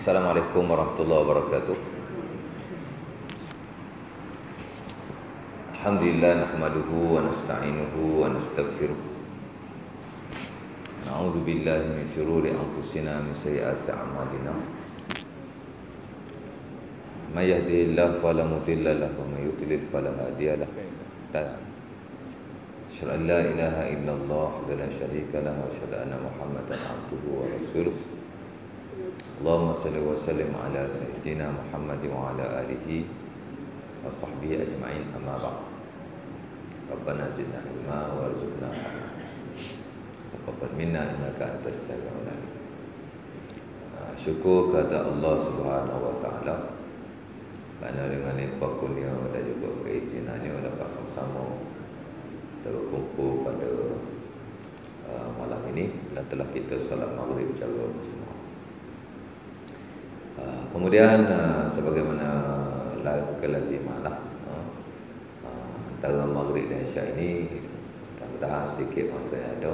Assalamualaikum warahmatullahi wabarakatuh. Alhamdulillah nahmaduhu wa nasta'inuhu wa nastaghfiruh. Na'udzu billahi min syururi anfusina min sayyiati a'malina. May yahdihillahu fala mudilla lahu wa may yudlil fala hadiya lahu. Asyhadu an la ilaha illallah wa la syarika lahu wa asyhadu anna Muhammadan abduhu wa rasuluh. Allahumma salli wa sallim ala sayyidina Muhammad wa ala alihi wa sahbihi ajma'in, amma ba'd. Rabbana zidna ilma warzuqna taqabbal minna innaka antas samiul alim. Syukur kepada Allah Subhanahu wa taala kerana dengan limpah kurnia dan juga keizinannya dapat sama-sama berkumpul pada malam ini dan telah kita solat maghrib secara berjemaah. Kemudian sebagaimana kelaziman antara maghrib dan isyak ini, mudah-mudahan sedikit masa yang ada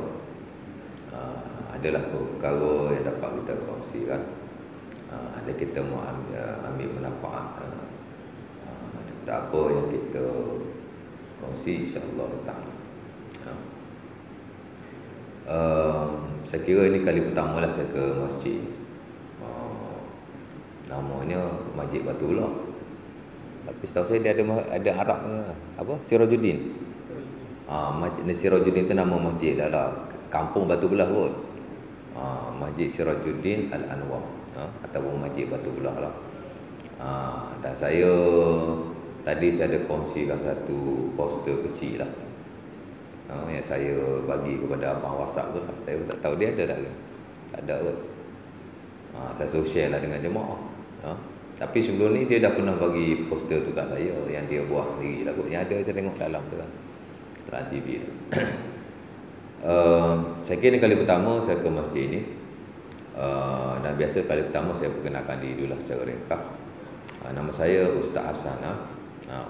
adalah perkara yang dapat kita kongsikan. Ada kita mau ambil manfaat ada apa yang kita kongsi, insya-Allah taala. Saya kira ini kali pertama lah saya ke masjid. Namanya Masjid Batullah. Tapi setahu saya dia ada Arab apa? Sirajuddin. Masjid Sirajuddin itu nama masjid dalam kampung Batullah kot. Masjid Sirajuddin Al-Anwar, ataupun Masjid Batullah lah. Dan saya tadi saya ada kongsikan satu poster kecil lah. Yang saya bagi kepada abang WhatsApp tu lah. Saya tak tahu dia ada tak ke? Tak ada kot. Saya suruh share lah dengan jemaah. Tapi sebelum ni dia dah pernah bagi poster tu kat saya, yang dia buat sendiri lah kot. Yang ada saya tengok dalam tu kan, dalam TV tu. Saya kira ni kali pertama saya ke masjid ni. Dan biasa kali pertama saya perkenalkan diri dulu lah secara ringkas. Nama saya Ustaz Hassan.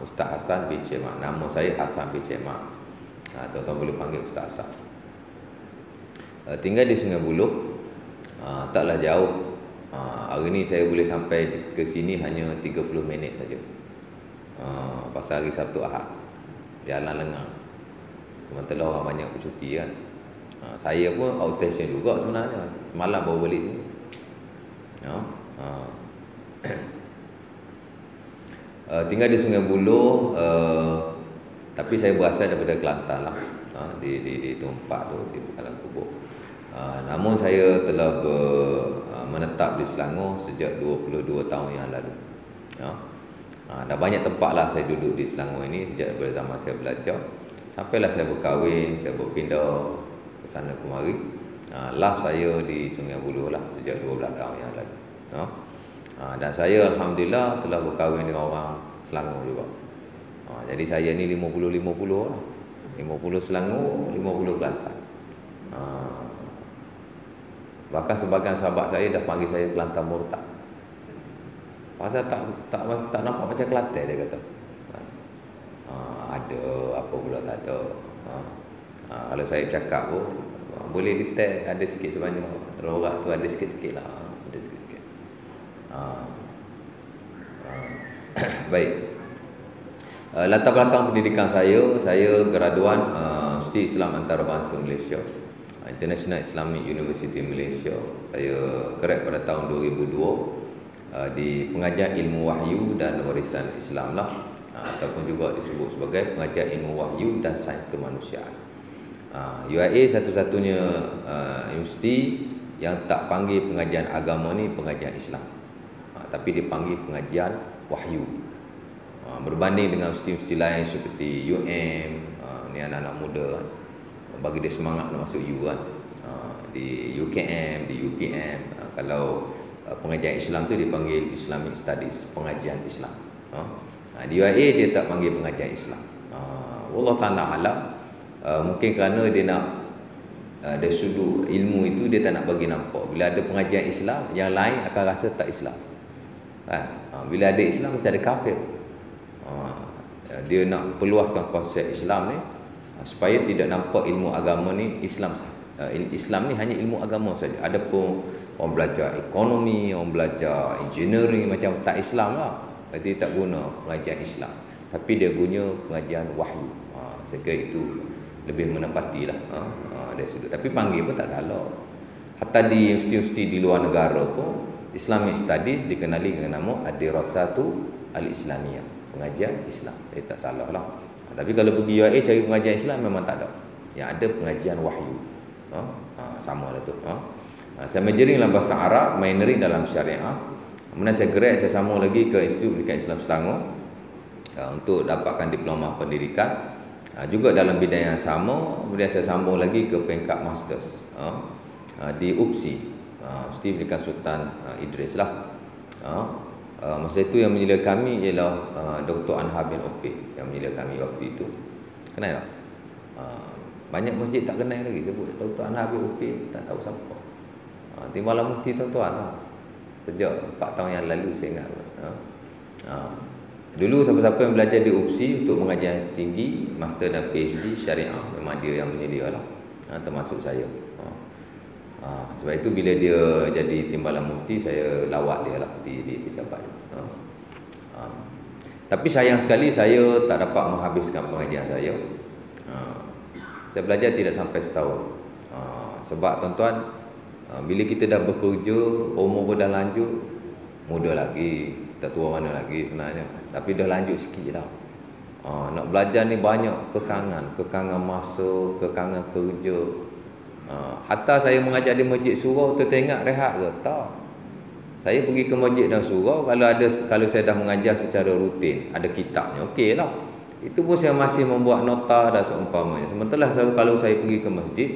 Ustaz Hassan bin Cemak. Nama saya Hassan bin Cemak. Tuan-tuan boleh panggil Ustaz Hassan. Tinggal di Sungai Buloh. Taklah jauh. Hari ni saya boleh sampai ke sini hanya 30 minit saja. Pasal hari Sabtu Ahad jalan lengang. Sementara orang banyak bercuti kan. Saya pun outstation juga sebenarnya. Malam baru balik sini. Tinggal di Sungai Buloh, tapi saya berasal daripada Kelantan lah. Di tempat tu, di Bekalan Kubur. Namun saya telah menetap di Selangor sejak 22 tahun yang lalu. Dah banyak tempat lah saya duduk di Selangor ini sejak daripada zaman saya belajar. Sampailah saya berkahwin, saya berpindah ke sana kemari. Last saya di Sungai Buloh lah sejak 12 tahun yang lalu. Dan saya alhamdulillah telah berkahwin dengan orang Selangor juga. Jadi saya ni 50-50 lah. 50 Selangor, 50 Kelantan. Bahkan sebagian sahabat saya dah panggil saya Kelantan Murtad. Pasal tak nampak macam Kelantan, dia kata. Ada apa pula tak ada. Kalau saya cakap pun boleh detail, ada sikit sebanyak. Rorak tu ada sikit-sikit lah. Ada sikit-sikit. Baik. Latar belakang pendidikan saya graduan Universiti Islam Antarabangsa Malaysia, International Islamic University Malaysia. Saya kerek pada tahun 2002 di pengajian ilmu wahyu dan warisan Islam lah, ataupun juga disebut sebagai pengajian ilmu wahyu dan sains kemanusiaan. UIA satu-satunya universiti yang tak panggil pengajian agama ni pengajian Islam, tapi dipanggil pengajian wahyu. Berbanding dengan universiti-universiti lain seperti UM, ni anak-anak muda kan, bagi dia semangat nak masuk U kan. Di UKM, di UPM, kalau pengajian Islam tu dipanggil Islamic Studies, pengajian Islam. Di UIA dia tak panggil pengajian Islam. Allah ta'ala alam, mungkin kerana dia nak dari sudut ilmu itu dia tak nak bagi nampak. Bila ada pengajian Islam, yang lain akan rasa tak Islam kan? Bila ada Islam mesti ada kafir. Dia nak peluaskan konsep Islam ni supaya tidak nampak ilmu agama ni Islam ni hanya ilmu agama saja. Adapun orang belajar ekonomi, orang belajar engineering, macam tak Islam lah. Jadi tak guna pengajian Islam, tapi dia guna pengajian wahyu. Saya kira itu lebih menepati lah dari sudut. Tapi panggil pun tak salah. Hatta di universiti di luar negara pun Islamic Studies dikenali dengan nama Ad-Dirasatu Al-Islamiyah, pengajian Islam. Jadi tak salah lah. Tapi kalau pergi UAE cari pengajian Islam memang tak ada. Yang ada pengajian wahyu. Sama lah tu. Saya majoring dalam bahasa Arab, minoring dalam syariah. Kemudian saya grad, saya sambung lagi ke Institut Pendidikan Islam Selangor untuk dapatkan diploma pendidikan. Juga dalam bidang yang sama. Kemudian saya sambung lagi ke peringkat masters di UPSI, Universiti Pendidikan Sultan Idris lah. Masa itu yang menyila kami ialah Dr. Anhar bin Opik yang menyila kami waktu itu. Kenal tak? Banyak masjid tak kenal lagi sebut Dr. Anhar bin Opik, tak tahu siapa. Timbalan mufti tuan-tuan lah. Sejak 4 tahun yang lalu saya ingat. Dulu siapa-siapa yang belajar di UPSI untuk mengajar tinggi, master dan PhD syariah, memang dia yang menyedia lah, termasuk saya. Sebab itu bila dia jadi timbalan mufti, saya lawat dia lah di pejabat. Tapi sayang sekali saya tak dapat menghabiskan pengajian saya. Saya belajar tidak sampai setahun. Sebab tuan-tuan, bila kita dah bekerja, umur pun dah lanjut, muda lagi, tak tua mana lagi sebenarnya, tapi dah lanjut sikit dah. Nak belajar ni banyak kekangan masa, kekangan kerja. Hatta saya mengajar di masjid surau, teringat rehat ke? Tak. Saya pergi ke masjid dan surau, kalau saya dah mengajar secara rutin, ada kitabnya, okey lah. Itu pun saya masih membuat nota dan seumpamanya. Sementara kalau saya pergi ke masjid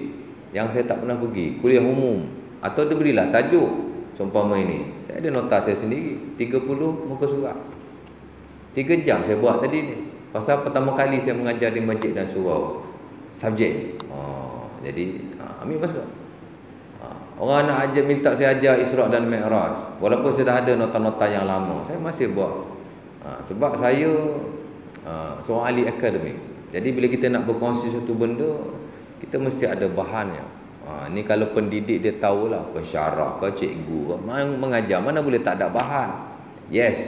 yang saya tak pernah pergi, kuliah umum, atau dia berilah tajuk seumpama ini, saya ada nota saya sendiri, 30 muka surat, 3 jam saya buat tadi ni. Pasal pertama kali saya mengajar di masjid dan surau subjek ni. Jadi ambil masuk. Orang nak minta saya ajar Isra' dan Mi'raj, walaupun saya dah ada nota-nota yang lama, saya masih buat. Sebab saya seorang ahli akademik. Jadi bila kita nak berkongsi satu benda, kita mesti ada bahannya. Ni kalau pendidik dia tahulah, pensyarah ke cikgu ke, mengajar mana boleh tak ada bahan. Yes,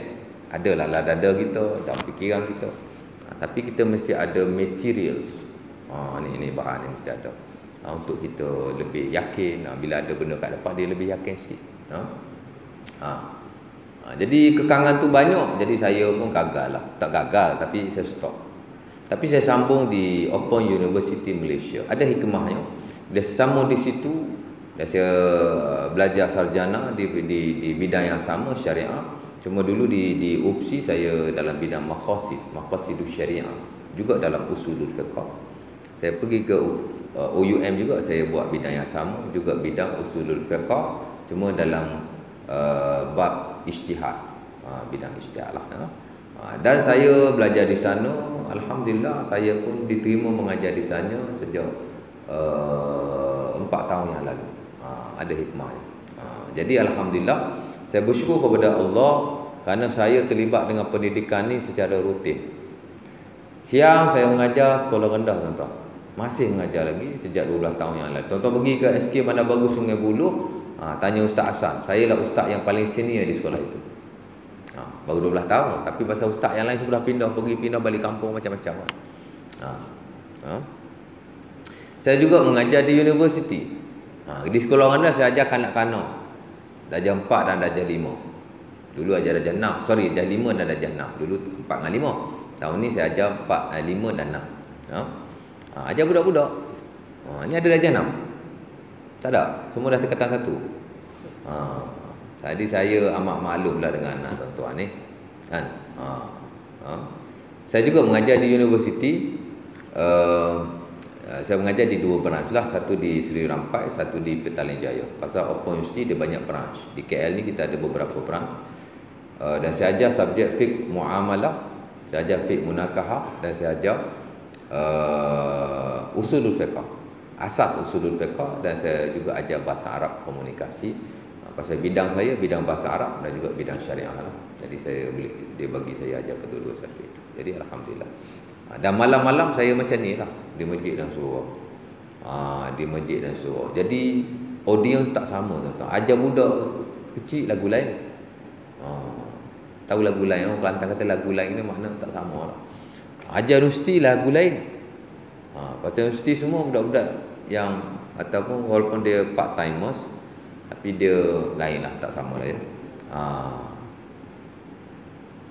adalah lah dada kita, dalam fikiran kita. Tapi kita mesti ada materials. Ini bahan yang mesti ada. Untuk kita lebih yakin, bila ada benda kat depan dia lebih yakin sikit. Jadi kekangan tu banyak. Jadi saya pun gagal lah. Tak gagal, tapi saya stop. Tapi saya sambung di Open University Malaysia. Ada hikmahnya. Dia sambung di situ, dan saya belajar sarjana di bidang yang sama, syariah. Cuma dulu di UPSI saya dalam bidang maqasidus syariah, juga dalam usulul fiqh. Saya pergi ke OUM juga, saya buat bidang yang sama, juga bidang usulul fiqh, cuma dalam bab ijtihad, bidang ijtihad lah. Dan saya belajar di sana, alhamdulillah saya pun diterima mengajar di sana sejak 4 tahun yang lalu. Ada hikmahnya. Jadi alhamdulillah saya bersyukur kepada Allah kerana saya terlibat dengan pendidikan ni secara rutin. Siang saya mengajar sekolah rendah, tuan-tuan. Masih mengajar lagi sejak 12 tahun yang lalu. Tuan-tuan pergi ke SK Bandar Bagus Sungai Buloh, tanya Ustaz Hasan. Saya lah ustaz yang paling senior di sekolah itu. Baru 12 tahun, tapi pasal ustaz yang lain sudah pindah balik kampung macam-macam. Saya juga mengajar di universiti. Di sekolah rendah saya ajar kanak-kanak darjah 4 dan darjah 5. Dulu ajar darjah 6. Sorry, darjah 5 dan darjah 6. Dulu 4 dengan 5. Tahun ni saya ajar 4, 5 dan 6. Ajar budak-budak. Ni ada darjah 6. Tak ada. Semua dah tingkatan 1. Jadi saya amat maklumlah dengan tuan-tuan ni. Kan? Saya juga mengajar di universiti. Saya mengajar di 2 branch lah. Satu di Seri Rampai, satu di Petaling Jaya. Pasal Open University dia banyak branch. Di KL ni kita ada beberapa branch. Dan saya ajar subjek fiqh muamalah, saya ajar fiqh munakahah, dan saya ajar usulul fiqh, asas usulul fiqh, dan saya juga ajar bahasa Arab komunikasi. Pasal bidang saya bidang bahasa Arab dan juga bidang syariah lah. Jadi dia bagi saya ajar kedua-dua subjek itu. Jadi alhamdulillah. Dan malam-malam saya macam ni lah, di masjid dan surau. Di masjid dan surau. Jadi audience tak sama tuan-tuan. Ajar budak kecil lagu lain. Tahu lagu lain, orang Kelantan kata lagu lain ni makna tak sama lah. Ajar universiti lagu lain. Kata universiti semua budak-budak yang ataupun walaupun dia part timers tapi dia lain lah, tak sama lah ya.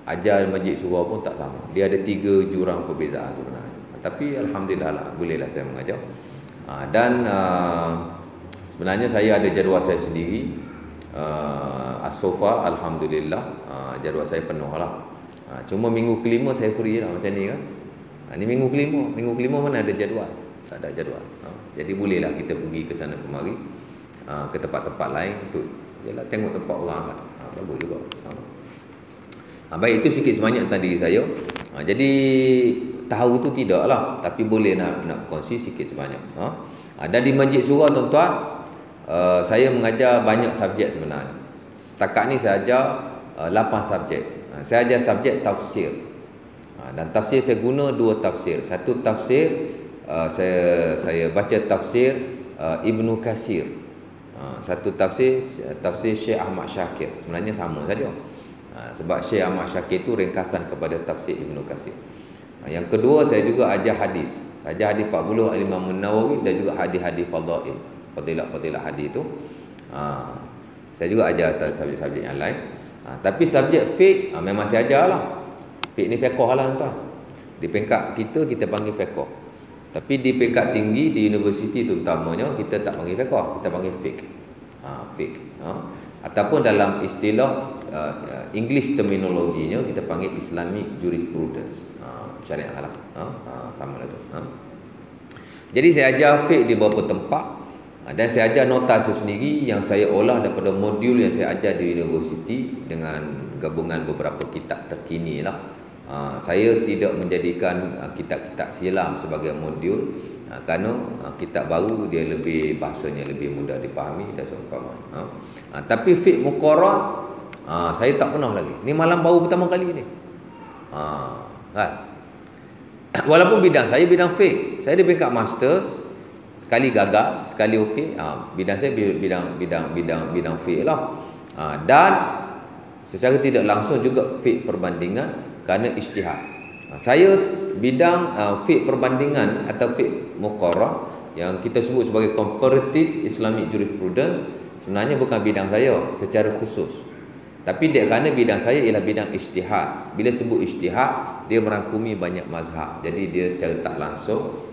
Ajar masjid surau pun tak sama. Dia ada 3 jurang perbezaan sebenarnya. Tapi alhamdulillah lah, bolehlah saya mengajar. Dan sebenarnya saya ada jadual saya sendiri. So far alhamdulillah jadual saya penuh lah. Cuma minggu kelima saya free lah macam ni kan. Ni minggu kelima mana ada jadual? Tak ada jadual. Jadi bolehlah kita pergi ke sana kemari, ke tempat-tempat lain untuk yalah tengok tempat orang kan. Bagus juga. Baik, itu sikit sebanyak tadi saya. Jadi tahu tu tidaklah, tapi boleh nak berkongsi sikit sebanyak. Dan di Masjid Surau tuan-tuan, saya mengajar banyak subjek sebenarnya. Setakat ni saya ajar 8 subjek. Saya ajar subjek tafsir. Dan tafsir saya guna 2 tafsir. Satu tafsir saya baca tafsir Ibnu Katsir. Satu tafsir Syekh Ahmad Syakir. Sebenarnya sama saja. Sebab Syekh Ahmad Syakir itu ringkasan kepada tafsir Ibnu Katsir. Yang kedua saya juga ajar hadis. Ajar hadis 40 Imam Nawawi dan juga hadis-hadis fadail. Fadilah hadis itu. Saya juga ajar subjek-subjek yang lain. Tapi subjek fiqh memang saya ajar lah. Fiqh ni fiqh lah tuan. Di peringkat kita panggil fiqh. Tapi di peringkat tinggi di universiti terutamanya kita tak panggil fiqh, kita panggil fiqh. Fiqh. Ataupun dalam istilah English terminologinya kita panggil Islamic Jurisprudence. Syariah lah. Sama lah tu. Jadi saya ajar fiqh di beberapa tempat. Dan saya ajar nota saya sendiri yang saya olah daripada modul yang saya ajar di universiti dengan gabungan beberapa kitab terkini lah. Saya tidak menjadikan kitab-kitab silam sebagai modul kerana kitab baru dia lebih bahasanya lebih mudah dipahami dan seumpamanya. Tapi fiqh muqarrar saya tak pernah lagi. Ni malam baru pertama kali ni. Kan? Walaupun bidang saya bidang fiqh. Saya ada peringkat masters. Sekali gagal, sekali okey. Bidang saya bidang fiqh lah. Dan secara tidak langsung juga fiqh perbandingan kerana ijtihad. Saya bidang fiqh perbandingan atau fiqh muqarrar yang kita sebut sebagai comparative Islamic jurisprudence sebenarnya bukan bidang saya secara khusus. Tapi kerana bidang saya ialah bidang ijtihad. Bila sebut ijtihad, dia merangkumi banyak mazhab. Jadi dia secara tak langsung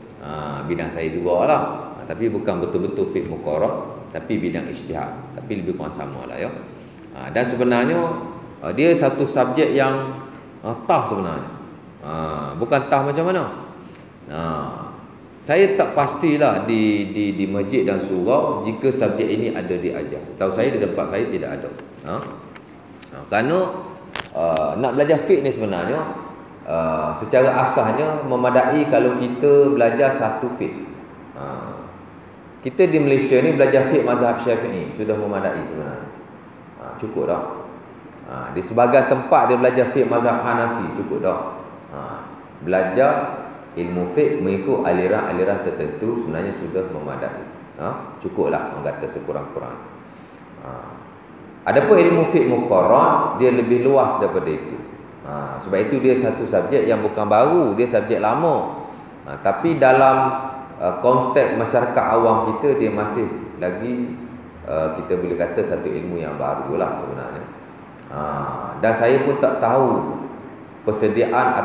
bidang saya juga lah. Tapi bukan betul-betul fiqh muqarrar, tapi bidang ijtihad. Tapi lebih kurang sama lah ya. Dan sebenarnya dia satu subjek yang tough sebenarnya. Bukan tough macam mana. Saya tak pastilah di masjid dan surau jika subjek ini ada diajar. Setahu saya di tempat saya tidak ada. Kerana nak belajar fiqh ni sebenarnya secara asasnya memadai kalau kita belajar satu fiqh. Kita di Malaysia ni belajar fiqh mazhab Syafi'i sudah memadai sebenarnya. Cukup dah. Di sebahagian tempat dia belajar fiqh mazhab Hanafi, cukup dah. Belajar ilmu fiqh mengikut aliran-aliran tertentu sebenarnya sudah memadai. Cukuplah orang kata sekurang-kurang. Adapun ilmu fiqh muqarrar dia lebih luas daripada itu. Sebab itu dia satu subjek yang bukan baru, dia subjek lama. Tapi dalam konteks masyarakat awam kita dia masih lagi kita boleh kata satu ilmu yang barulah sebenarnya. Dan saya pun tak tahu persediaan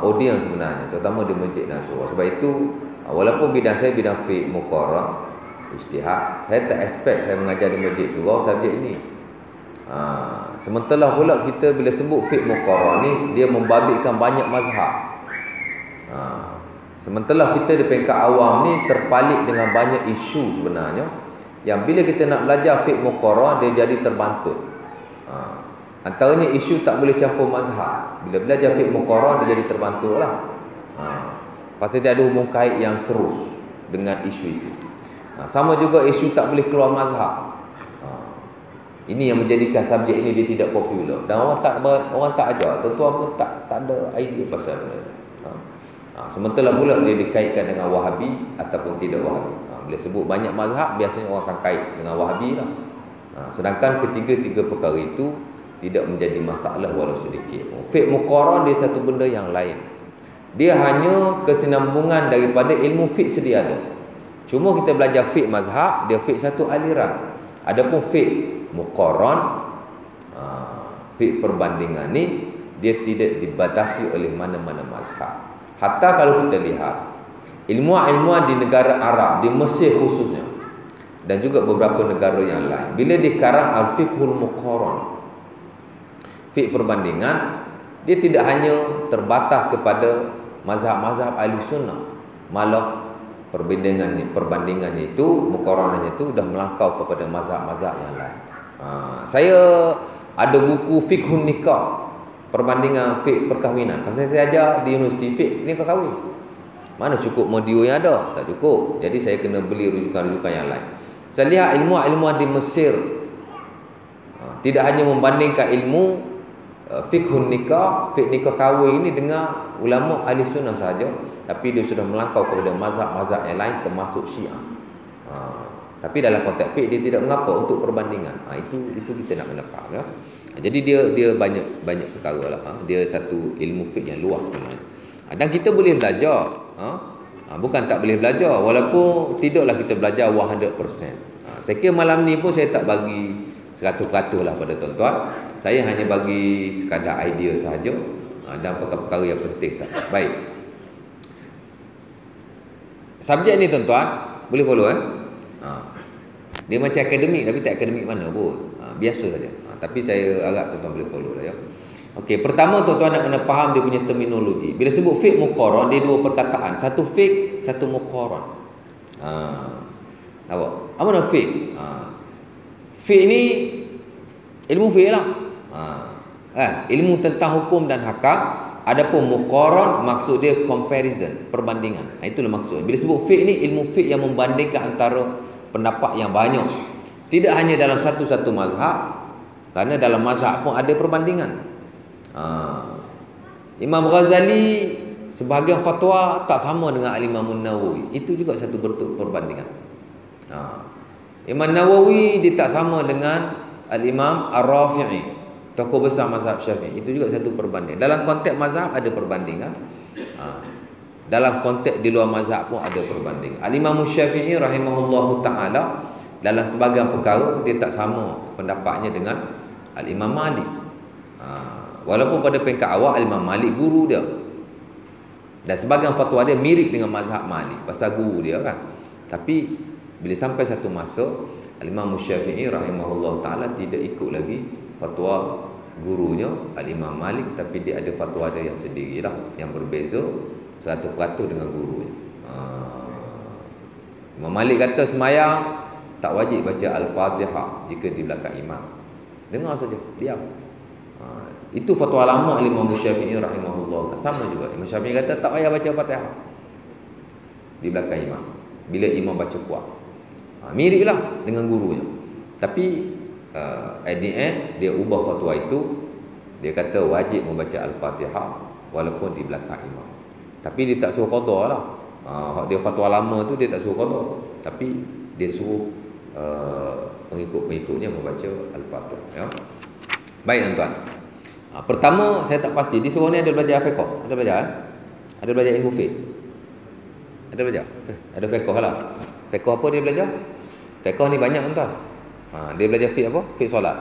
audiens sebenarnya, terutama di masjid dan surau. Sebab itu walaupun bidang saya bidang fiqh muqarrar ijtihad, saya tak expect saya mengajar di masjid surau subjek ini. Sementara pula kita bila sebut fiqh muqarrar ni dia membabitkan banyak mazhab. Sementara kita di peringkat awam ni terpalit dengan banyak isu sebenarnya yang bila kita nak belajar fiqh muqarrar dia jadi terbantut. Antaranya isu tak boleh campur mazhab. Bila belajar fiqh muqarrar dia jadi terbantutlah. Pasti dia ada hubung kait yang terus dengan isu itu. Sama juga isu tak boleh keluar mazhab. Ini yang menjadikan subjek ini dia tidak popular dan orang tak ajar. Tuan-tuan pun tak ada idea pasal benda. Sementara pula dia dikaitkan dengan Wahabi ataupun tidak Wahabi. Bila sebut banyak mazhab, biasanya orang akan kait dengan Wahabi lah. Sedangkan ketiga-tiga perkara itu tidak menjadi masalah walau sedikit. Fiqh muqarrar dia satu benda yang lain. Dia hanya kesinambungan daripada ilmu fiqh sedia ada. Cuma kita belajar fiqh mazhab, dia fiqh satu aliran. Adapun fiqh muqarrar, fiqh perbandingan ni, dia tidak dibatasi oleh mana-mana mazhab. Hatta kalau kita lihat ilmuwan-ilmuwan di negara Arab, di Mesir khususnya, dan juga beberapa negara yang lain, bila dikarang al-fiqhul muqarrar, fiqh perbandingan, dia tidak hanya terbatas kepada mazhab-mazhab ahli sunnah, malah perbandingannya itu, muqarrarnya itu dah melangkau kepada mazhab-mazhab yang lain. Saya ada buku fiqhun nikah, perbandingan fiqh perkahwinan. Pasal saya ajar di universiti fiqh nikah kahwin. Mana cukup modul yang ada? Tak cukup. Jadi saya kena beli rujukan-rujukan yang lain. Saya lihat ilmuwan-ilmuwan di Mesir tidak hanya membandingkan ilmu fiqhun nikah, fiqh nikah kahwin ini dengan ulama ahli sunnah sahaja, tapi dia sudah melangkau kepada mazhab-mazhab yang lain termasuk Syiah. Tapi dalam konteks fiqh dia tidak mengapa untuk perbandingan. Itu kita nak kena faham, ya. Jadi dia banyak perkara lah. Dia satu ilmu fiqh yang luas sebenarnya. Dan kita boleh belajar. Bukan tak boleh belajar, walaupun tidaklah kita belajar 100%. Saya kira malam ni pun saya tak bagi 100% lah pada tuan-tuan. Saya hanya bagi sekadar idea sahaja, dan perkara-perkara yang penting sahaja. Baik. Subjek ni tuan-tuan boleh follow, dia macam akademik, tapi tak akademik mana pun, biasa saja. Tapi saya harap tuan-tuan boleh follow lah, ya. Okey, pertama tuan-tuan nak kena faham dia punya terminologi. Bila sebut fiqh muqarrar, dia dua perkataan. Satu fiqh, satu muqarrar. Nampak? Apa nama fiqh? Fiqh ni ilmu fiqh lah. Ilmu tentang hukum dan hakam. Adapun muqarrar maksud dia comparison, perbandingan. Itulah maksud. Bila sebut fiqh ni, ilmu fiqh yang membandingkan antara pendapat yang banyak. Tidak hanya dalam satu-satu mazhab, kerana dalam mazhab pun ada perbandingan. Imam Ghazali sebahagian fatwa tak sama dengan Al-Imam Nawawi. Itu juga satu bentuk perbandingan. Imam Nawawi dia tak sama dengan Al-Imam Ar-Rafi'i, tokoh besar mazhab Syafi'i. Itu juga satu perbandingan. Dalam konteks mazhab ada perbandingan. Dalam konteks di luar mazhab pun ada perbandingan. Al-Imam Syafi'i rahimahullahu ta'ala, dalam sebahagian perkara dia tak sama pendapatnya dengan Al-Imam Malik. Walaupun pada peringkat awal Al-Imam Malik guru dia, dan sebahagian fatwa dia mirip dengan mazhab Malik pasal guru dia kan. Tapi bila sampai satu masa Al-Imam Syafi'i rahimahullah ta'ala tidak ikut lagi fatwa gurunya Al-Imam Malik, tapi dia ada fatwa dia yang sendirilah, yang berbeza 100% dengan gurunya. Imam Malik kata semayang tak wajib baca Al-Fatihah jika di belakang imam. Dengar saja, diam. Itu fatwa lama Imam Syafi'i rahimahullah. Sama juga Imam Syafi'i kata tak payah baca Fatihah di belakang imam bila imam baca kuat. Miriplah dengan gurunya. Tapi at the end dia ubah fatwa itu. Dia kata wajib membaca Al-Fatihah walaupun di belakang imam. Tapi dia tak suruh qada lah. Dia fatwa lama tu dia tak suruh qada, tapi dia suruh pengikut-pengikutnya membaca Al-Fatihah, ya. Baik tuan-tuan. Pertama saya tak pasti di seorang ni ada belajar fiqh. Ada belajar? Ada belajar ilmu fiqh? Ada belajar? Ada fiqh lah. Fiqh apa dia belajar? Fiqh ni banyak tuan-tuan. Dia belajar fiqh apa? Fiqh solat.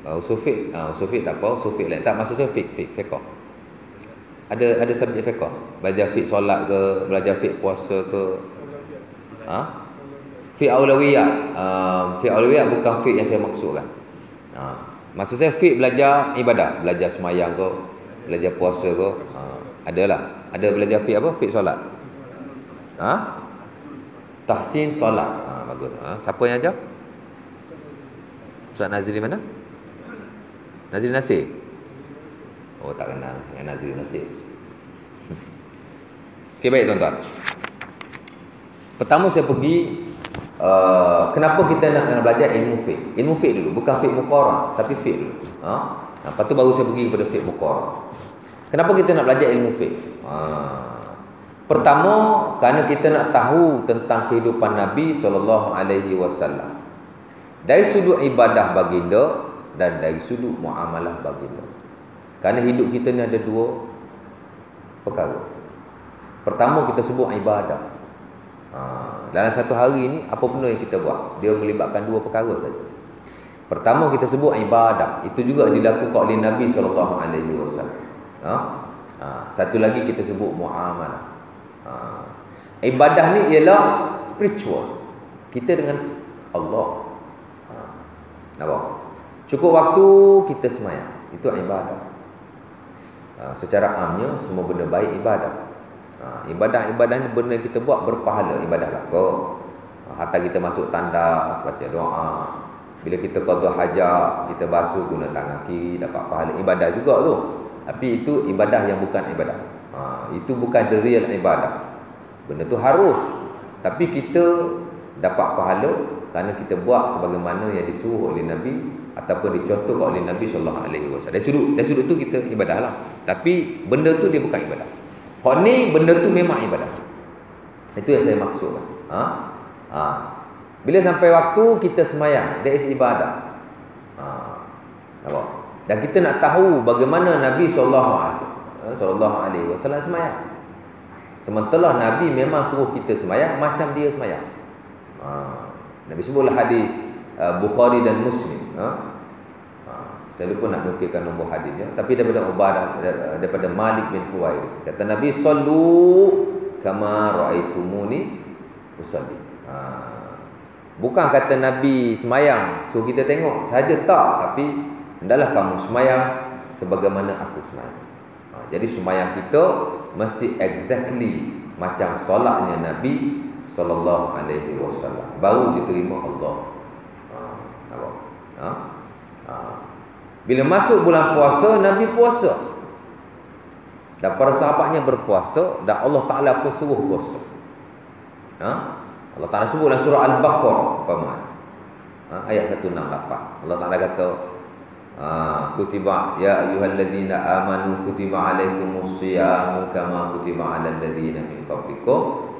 Usul fiqh. Usul fiqh tak apa, usul fiqh lain. Tak, maksud saya fiqh. Ada subjek fiqh. Belajar fiqh solat ke, belajar fiqh puasa ke? Fiqh aulawiyat. Fiqh aulawiyat bukan fiqh yang saya maksudkan. Maksud saya fiqh belajar ibadah, belajar semayang ke, belajar puasa ke, adalah. Ada belajar fiqh apa? Fiqh solat. Tahsin solat. Bagus. Siapa yang ajar? Ustaz Nazri mana? Nazri Nasir. Oh, tak kenal dengan Nazri Nasir. Okey, baik tuan-tuan. Pertama saya pergi kenapa kita nak belajar ilmu fiqh? Ilmu fiqh dulu, bukan fiqh muqarrar, tapi fiqh dulu. Lepas tu baru saya pergi kepada fiqh muqarrar. Kenapa kita nak belajar ilmu fiqh? Pertama, kerana kita nak tahu tentang kehidupan Nabi SAW. Dari sudut ibadah baginda dan dari sudut muamalah baginda. Kerana hidup kita ni ada dua perkara. Pertama, kita sebut ibadah. Dalam satu hari ni, apa benda yang kita buat, dia melibatkan dua perkara saja. Pertama, kita sebut ibadah. Itu juga dilakukan oleh Nabi SAW. Satu lagi kita sebut muamalah. Ibadah ni ialah spiritual. Kita dengan Allah. Nampak? Cukup waktu kita semayang. Itu ibadah. Secara amnya, semua benda baik ibadah. Ibadah ni benda kita buat berpahala. Ibadah belaka. Hatta kita masuk tanda, baca doa. Bila kita qada hajat, kita basuh guna tangan kiri, dapat pahala. Ibadah juga tu. Tapi itu ibadah yang bukan ibadah. Itu bukan the real ibadah. Benda tu harus. Tapi kita dapat pahala kerana kita buat sebagaimana yang disuruh oleh Nabi ataupun dicontohkan oleh Nabi SAW. Dari sudut tu kita ibadah lah. Tapi benda tu dia bukan ibadah. Hak ni benda tu memang ibadah. Itu yang saya maksud. Bila sampai waktu kita semayang, that is ibadah. Nampak? Dan kita nak tahu bagaimana Nabi SAW semayang. Sementara Nabi memang suruh kita semayang macam dia semayang. Nabi sebutlah hadis Bukhari dan Muslim. Saya lupa nak nukilkan nombor hadisnya, tapi daripada Malik bin Huwairis. Kata Nabi, sallu kama raaitumuni usalli. Bukan kata Nabi semayang suruh kita tengok saja, tak, tapi hendaklah kamu semayang sebagaimana aku semayang. Jadi semayang kita mesti exactly macam solatnya Nabi SAW. Baru diterima Allah. Bila masuk bulan puasa, Nabi puasa. Dan para sahabatnya berpuasa, dan Allah Ta'ala pun suruh puasa. Allah Ta'ala sebut dalam surah Al-Baqarah ayat 168. Allah Ta'ala kata, kutiba ya ayyuhalladzina amanu kutiba alaikumus siyamu kama kutiba alal ladzina min qablikum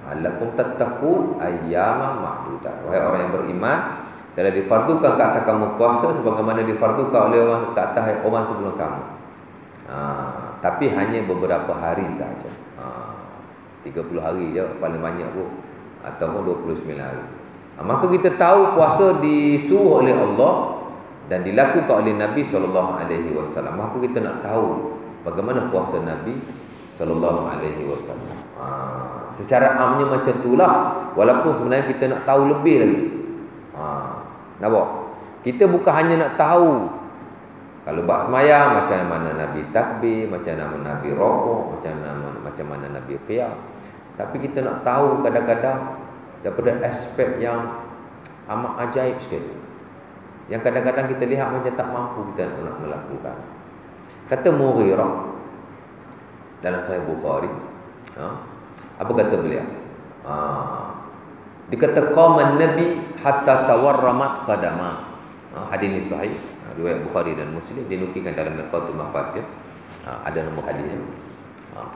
la'allakum tattaqun ayyaman ma'dudat. Wahai orang yang beriman, telah difardukan ke atas kamu puasa sebagaimana difardukan oleh orang ke atas orang sebelum kamu. Tapi hanya beberapa hari saja. 30 hari je paling banyak pun, ataupun 29 hari. Maka kita tahu puasa disuruh oleh Allah dan dilakukan oleh Nabi SAW. Maka kita nak tahu bagaimana puasa Nabi SAW. Secara amnya macam itulah. Walaupun sebenarnya kita nak tahu lebih lagi. Nampak? Kita bukan hanya nak tahu kalau bab semayang macam mana Nabi takbir, macam mana Nabi rokok, macam mana Nabi qiyam. Tapi kita nak tahu kadang-kadang daripada aspek yang amat ajaib sekali, yang kadang-kadang kita lihat macam tak mampu kita nak melakukan. Kata Mughirah dalam Sahih Bukhari, apa kata beliau? Dikata qaman Nabi hatta tawarramat qadama. Hadis ini sahih, riwayat Bukhari dan Muslim, dinukilkan dalam Mirqatul Mafatih. Ada nombor hadisnya.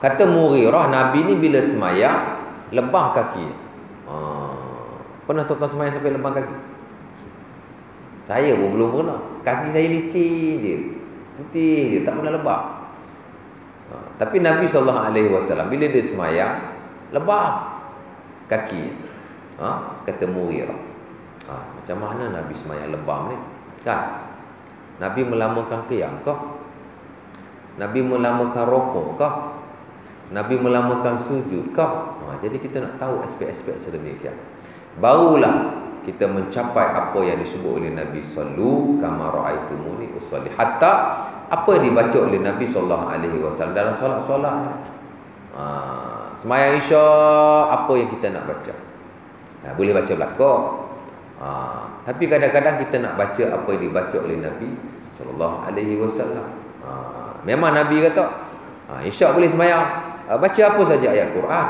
Kata Mughirah, Nabi ni bila semayang lebah kaki. Pernah tuan-tuan semayang sampai lebah kaki? Saya pun belum pernah. Kaki saya licin je, putih je, tak pernah lebah. Tapi Nabi SAW bila dia semayang lebah kaki. Kata Mughirah, macam mana Nabi semayang lebam ni? Kan? Nabi melamakan qiyam kah? Nabi melamakan rokok kah? Nabi melamakan sujud kah? Jadi kita nak tahu aspek-aspek sedemikian. Barulah kita mencapai apa yang disebut oleh Nabi sallu kama raaitumuni usalli. Hatta apa yang dibaca oleh Nabi SAW dalam solat-solat. Semayang Isya, apa yang kita nak baca? Boleh baca belakang. Tapi kadang-kadang kita nak baca apa yang dibaca oleh Nabi SAW. Memang Nabi kata, Isya boleh semayang, baca apa saja ayat Quran.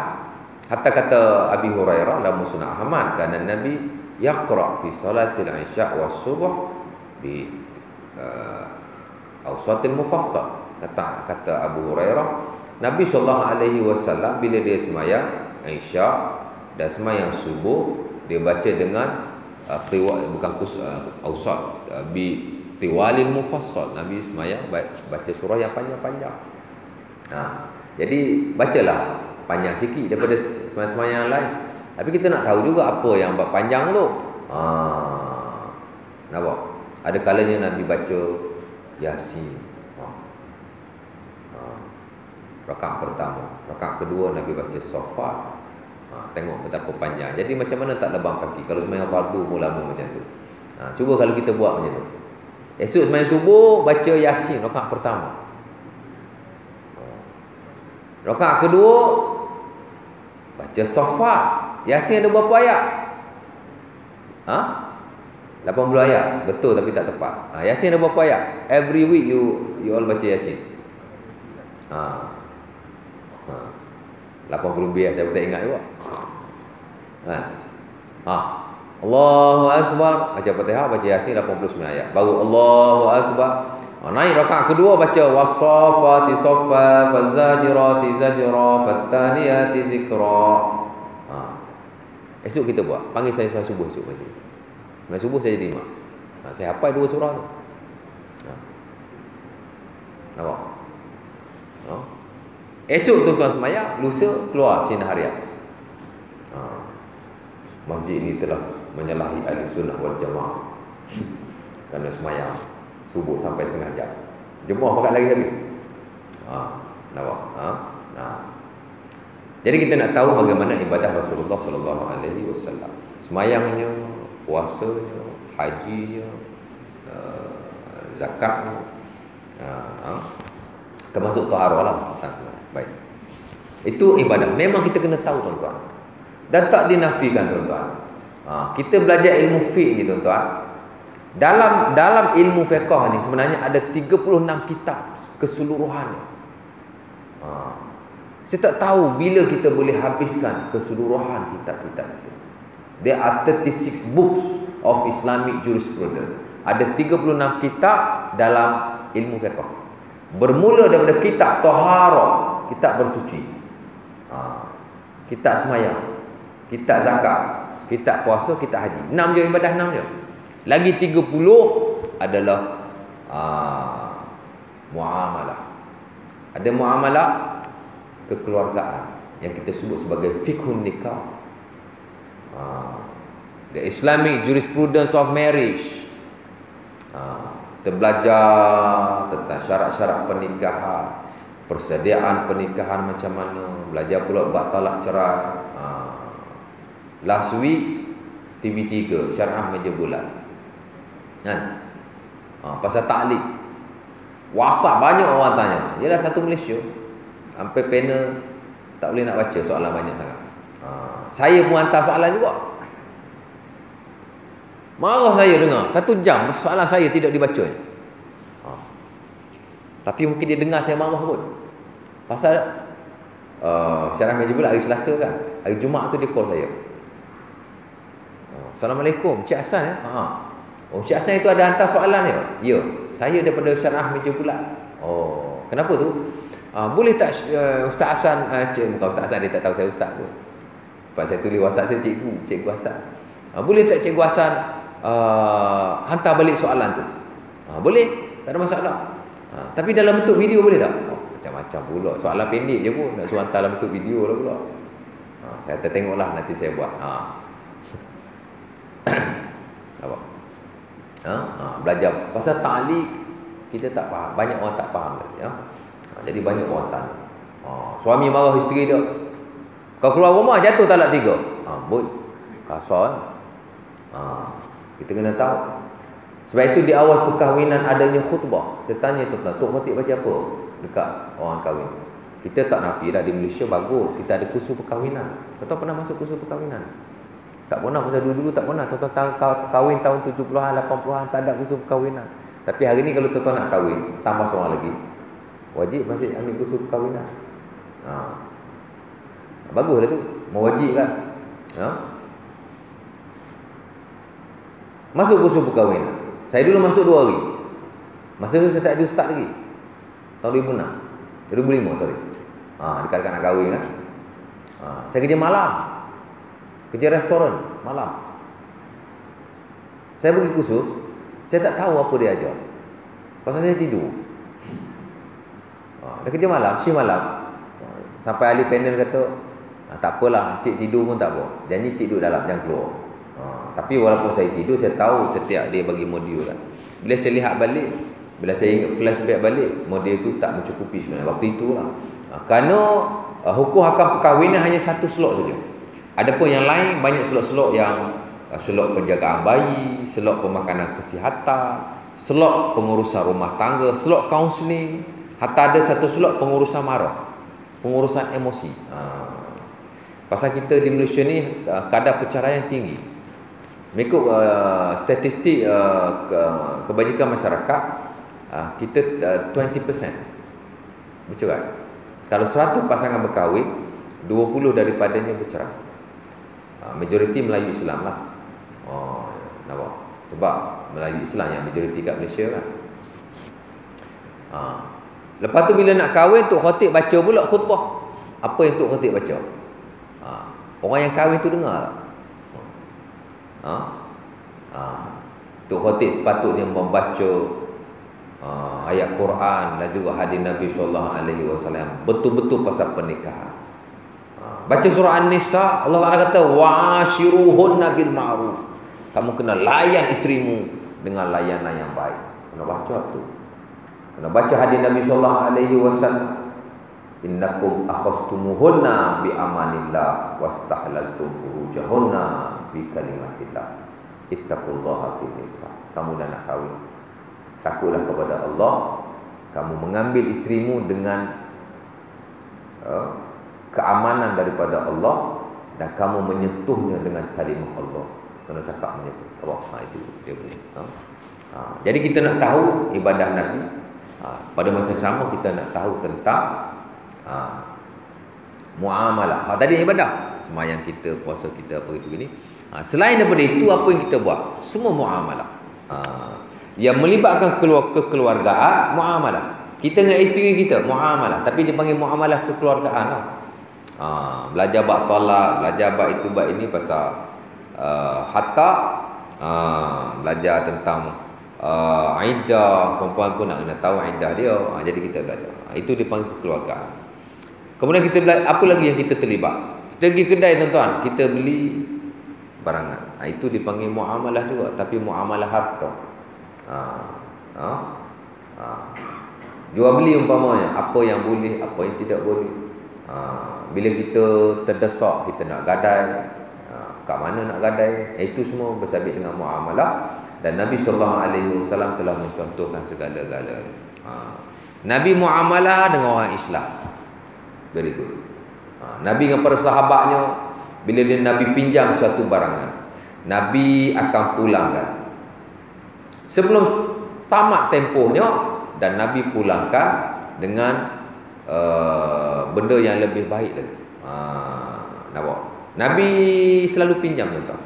Hatta kata Abi Hurairah dalam Musnad Ahmad, kerana Nabi yaqra fi salatil Isya was subuh bi awsatil mufassal. Kata Abu Hurairah, Nabi SAW bila dia semayang Isyak dan semayang subuh, dia baca dengan bukan ausat, bi tiwalil mufassal. Nabi semayang baca surah yang panjang-panjang. Jadi bacalah panjang sikit daripada semayang-semayang lain. Tapi kita nak tahu juga apa yang panjang tu. Nampak? Ada kalanya Nabi baca Yasin. Rakaat pertama, rakaat kedua Nabi baca Saffat. Tengok betapa panjang. Jadi macam mana tak lebam kaki. Kalau sembahyang fardu pun lama macam tu. Cuba kalau kita buat macam tu. Esok sembahyang subuh baca Yasin rakaat pertama. Rakaat kedua baca Saffat. Yasin ada berapa ayat? 80 ayat. Betul tapi tak tepat. Yasin ada berapa ayat? Every week you all baca Yasin. 80 lebih saya pun tak ingat juga. Allahu Akbar, baca Fatihah, baca Yasin 89 ayat. Baru Allahu Akbar. Naik rakaat kedua baca was-saffati saffa, faz-zajirati zajra, fattaniyati zikra. Esok kita buat. Panggil saya sembahyang subuh esok macam. Sembahyang subuh saya jadi imam. Saya hafal 2 surah tu. Nampak? Esok tuan-tuan sembahyang, lusa keluar sinar harian. Masjid ini telah menyalahi ahli sunnah wal jamaah. Kerana sembahyang subuh sampai setengah jam. Jemaah pakat lagi habis. Nampak? Jadi kita nak tahu bagaimana ibadah Rasulullah sallallahu alaihi wasallam. Sembahyangnya, puasanya, hajinya, zakatnya. Termasuk taharah lah. Baik. Itu ibadah. Memang kita kena tahu tuan-tuan. Dan tak dinafikan tuan-tuan. Kita belajar ilmu fiqh ni tuan-tuan. Dalam ilmu fiqh ni sebenarnya ada 36 kitab keseluruhannya. Saya tak tahu bila kita boleh habiskan keseluruhan kitab-kitab itu. There are 36 books of Islamic jurisprudence. Ada 36 kitab dalam ilmu fiqh. Bermula daripada kitab taharah, kitab bersuci, kitab sembahyang, kitab zakat, kitab puasa, kitab haji. 6 je ibadah, 6 je. Lagi 30 adalah muamalah. Ada muamalah kekeluargaan yang kita sebut sebagai fiqhun nikah. The Islamic jurisprudence of marriage. Kita belajar tentang syarat-syarat pernikahan, persediaan pernikahan macam mana, belajar pula bab talak cerai. Last week TV3 Syarah Meja Bulat kan? Pasal taklid. WhatsApp banyak orang tanya. Yalah satu Malaysia sampai panel tak boleh nak baca, soalan banyak sangat. Saya pun hantar soalan juga. Marah saya dengar 1 jam soalan saya tidak dibaca. Tapi mungkin dia dengar saya marah pun. Pasal Syarah Meja Bulat hari Selasa kan. Hari Jumaat tu dia call saya. Assalamualaikum, Cik Hasan ya? Cik Hasan itu ada hantar soalan ya? Ya, saya daripada Syarah Meja Bulat. Kenapa tu? Boleh tak Ustaz Hasan, bukan Ustaz Hasan, dia tak tahu saya Ustaz pun. Sebab saya tulis WhatsApp saya Cikgu Hasan. Boleh tak Cikgu Hasan hantar balik soalan tu? Boleh, tak ada masalah. Tapi dalam bentuk video boleh tak? Macam-macam pula. Soalan pendek je pun nak suruh hantar dalam bentuk video lah pula. Saya tengoklah nanti saya buat. Apa? Belajar pasal ta'liq kita tak faham. Banyak orang tak faham lagi ya. Jadi banyak orang tanya. Suami marah isteri dia. Kau keluar rumah jatuh talak 3. Boy. Kasar. Kita kena tahu. Sebab itu di awal perkahwinan adanya khutbah. Saya tanya tuan-tuan, Tok Khatib baca apa dekat orang kahwin? Kita tak nafi dah, di Malaysia bagus. Kita ada kursus perkahwinan. Tuan-tuan pernah masuk kursus perkahwinan? Tak pernah, pasal dulu-dulu tak pernah. Tuan-tuan kahwin tahun 70-an, 80-an tak ada kursus perkahwinan. Tapi hari ni kalau tuan-tuan nak kahwin, tambah seorang lagi, wajib masih ambil kursus perkahwinan. Baguslah tu, mewajib kan. Masuk kursus perkahwinan. Saya dulu masuk 2 hari. Masa tu saya tak ada ustaz lagi. Tahun 2006. 2005 sorry. Dekat-dekat nak kahwin kan. Saya kerja malam. Kerja restoran malam. Saya pergi kursus, saya tak tahu apa dia ajar. Pasal saya tidur. Dia kerja malam, shift malam. Sampai ahli panel kata, tak apalah, cik tidur pun tak apa. Janji cik duduk dalam, jangan keluar. Tapi walaupun saya tidur, saya tahu setiap dia bagi modul kan. Bila saya lihat balik, bila saya ingat flashback balik, modul itu tak mencukupi sebenarnya. Waktu itulah. Kerana hukum akad perkahwinan hanya satu slot saja. Adapun yang lain banyak slot-slot yang slot penjagaan bayi, slot pemakanan kesihatan, slot pengurusan rumah tangga, slot kaunseling, hatta ada satu slot pengurusan marah, pengurusan emosi. Pasal kita di Malaysia ni kadar perceraian tinggi. Mengikut statistik kebajikan masyarakat, kita 20% bercerai. Kalau 100 pasangan berkahwin, 20 daripadanya bercerai. Majoriti Melayu Islam lah. Nampak? Sebab Melayu Islam yang majoriti kat Malaysia kan. Lepas tu bila nak kahwin, Tok Khatib baca pula khutbah. Apa yang Tok Khatib baca? Orang yang kahwin tu dengar. Tok Khatib sepatutnya membaca ayat Quran dan juga hadis Nabi SAW betul-betul pasal pernikahan. Baca surah An-Nisa, Allah Taala kata wa'ashiruhunna bil ma'ruf. Kamu kena layan isterimu dengan layanan yang baik. Kena baca tu. Kena baca hadis Nabi SAW. Innakum akhastumuhunna bi amanillah wastahlaltum furujahunna bi kalimatillah. Ittaqullaha fin nisa. Kamu dah nak kahwin, takutlah kepada Allah. Kamu mengambil isterimu dengan keamanan daripada Allah, dan kamu menyentuhnya dengan kalimah Allah. Kena cakap menyentuh Allah. Itu dia punya. Jadi kita nak tahu ibadah Nabi. Pada masa yang sama kita nak tahu tentang muamalah. Tadi ibadah, sembahyang kita, puasa kita, apa itu gini. Selain daripada itu, apa yang kita buat? Semua muamalah. Yang melibatkan kekeluargaan, muamalah. Kita dengan isteri kita, muamalah. Tapi dia panggil muamalah kekeluargaan lah. Belajar bab tolak, belajar bab itu bab ini pasal hatta belajar tentang iddah. Perempuan pun nak kena tahu iddah dia. Jadi kita belajar. Itu dipanggil kekeluargaan. Kemudian kita belajar, apa lagi yang kita terlibat? Kita pergi kedai tuan-tuan, kita beli barangan. Itu dipanggil muamalah juga, tapi muamalah harta. Jual beli umpamanya, apa yang boleh, apa yang tidak boleh. Bila kita terdesak, kita nak gadai, kat mana nak gadai, itu semua bersabit dengan muamalah. Dan Nabi SAW telah mencontohkan segala-galanya. Nabi muamalah dengan orang Islam. Very good. Nabi dengan para sahabatnya, bila dia Nabi pinjam suatu barangan, Nabi akan pulangkan sebelum tamat tempohnya, dan Nabi pulangkan dengan benda yang lebih baik lagi. Nampak? Nabi selalu pinjam tuan-tuan.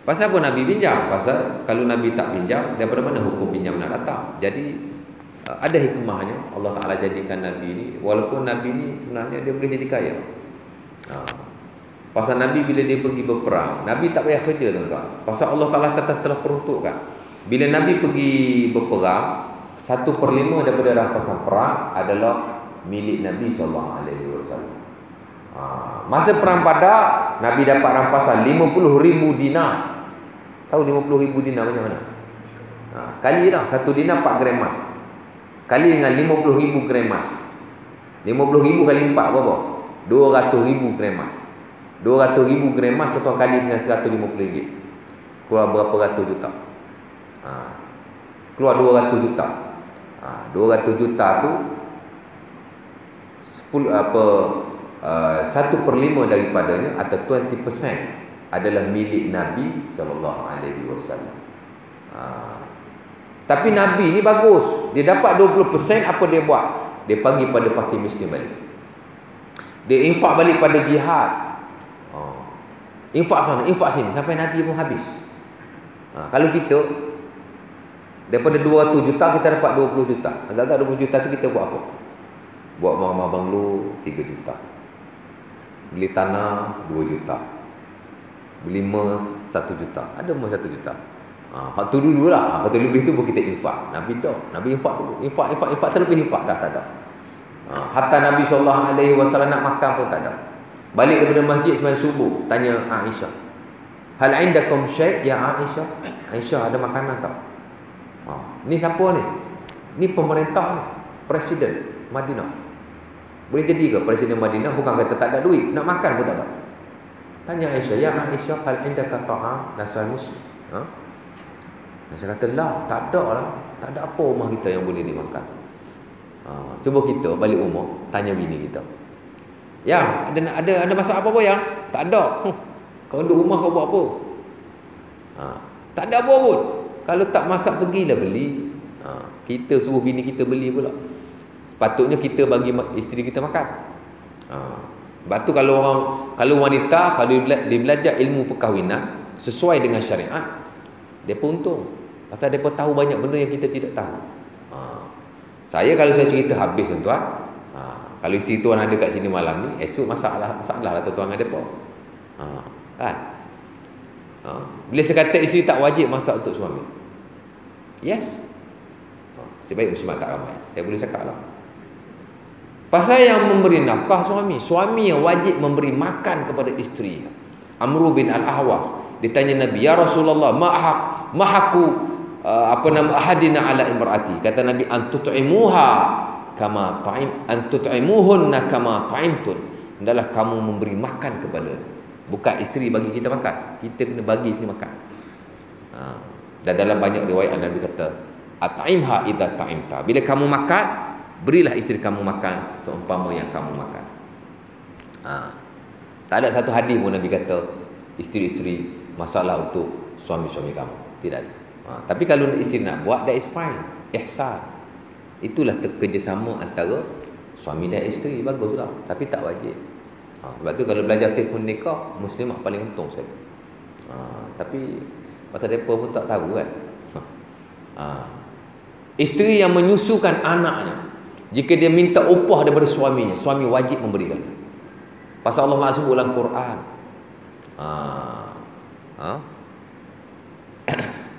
Pasal apa Nabi pinjam? Pasal kalau Nabi tak pinjam, daripada mana hukum pinjam nak datang? Jadi ada hikmahnya. Allah Ta'ala jadikan Nabi ni, walaupun Nabi ni sebenarnya dia boleh jadi kaya. Pasal Nabi bila dia pergi berperang, Nabi tak payah kerja tuan-tuan. Pasal Allah Ta'ala telah peruntukkan, bila Nabi pergi berperang, 1/5 daripada rampasan perang adalah milik Nabi SAW. Masa perang Badar, Nabi dapat rampasan 50,000 dinar. Tahu 50,000 dinar macam mana? Kali lah, 1 dinar 4 gram emas. Kali dengan 50,000 gram emas. 50,000 kali 4 berapa? 200,000 gram emas. 200,000 gram emas tuan-tuan kali dengan RM150. Keluar berapa ratus juta? Keluar 200 juta. 200 juta tu 1/5 daripadanya atau 20% adalah milik Nabi SAW. Tapi Nabi ni bagus. Dia dapat 20%, apa dia buat? Dia bagi pada fakir miskin balik. Dia infak balik pada jihad. Infak sana, infak sini, sampai Nabi pun habis. Kalau kita daripada 200 juta kita dapat 20 juta. Agak-agak 20 juta tu kita buat apa? Buat rumah banglo 3 juta. Beli tanah 2 juta. Beli emas 1 juta. Ada emas 1 juta. Hak tu dululah. Hak tu lebih tu pun kita infak. Nabi dah. Nabi infak dulu. Infak terlebih infak dah tak ada. Hatta Nabi SAW nak makan pun tak ada. Balik daripada masjid sembahyang subuh, tanya Aisyah, hal indakum syai' ya Aisyah? Aisyah, ada makanan tak? Ni siapa ni? Ni pemerintah ni, presiden Madinah. Boleh jadi ke presiden Madinah bukan kata tak ada duit, nak makan pun tak ada. Tanya Aisyah, ya Aisyah, hal indaka ta'am nasal muslim? Aisyah kata, lah, tak ada lah. Tak ada apa rumah kita yang boleh dimakan. Cuba kita balik rumah, tanya bini kita. Ya, ada masak apa ya? Tak ada. Kau duduk rumah kau buat apa? Tak ada apa pun. Kalau tak masak pergilah beli. Kita suruh bini kita beli pula. Sepatutnya kita bagi isteri kita makan. Sebab tu kalau wanita kalau dia belajar ilmu perkahwinan sesuai dengan syariat, dia pun untung. Pasal dia pun tahu banyak benda yang kita tidak tahu. Saya kalau saya cerita habis tuan. Kalau isteri tuan ada kat sini malam ni, esok masalah lah tuan dengan depa. Kan? Bila saya kata isteri tak wajib masak untuk suami. Yes. Sebaik muslimat tak ramai. Saya boleh cakap lah. Pasal yang memberi nafkah suami yang wajib memberi makan kepada isteri. Amru bin Al-Ahwas ditanya Nabi, ya Rasulullah, mahaku ahadina ala imraati. Kata Nabi, antut'imuha kama ta'im antut'imuhunna kama ta'imtun. Hendaklah kamu memberi makan kepada, bukan isteri bagi kita makan, kita kena bagi isteri makan. Dan dalam banyak riwayat Nabi kata, at'imha idza ta'imta. Bila kamu makan, berilah isteri kamu makan seumpama yang kamu makan. Tak ada satu hadis pun Nabi kata isteri-isteri masalah untuk suami-suami kamu. Tidak ada. Tapi kalau isteri nak buat, that is fine. Ihsan. Itulah kerjasama antara suami dan isteri. Baguslah. Tapi tak wajib. Sebab tu kalau belajar fiqh nikah, muslimah paling untung sekali. Tapi pasal mereka pun tak tahu kan. Isteri yang menyusukan anaknya, jika dia minta upah daripada suaminya, suami wajib memberikan. Pasal Allah Maha sebut dalam Quran.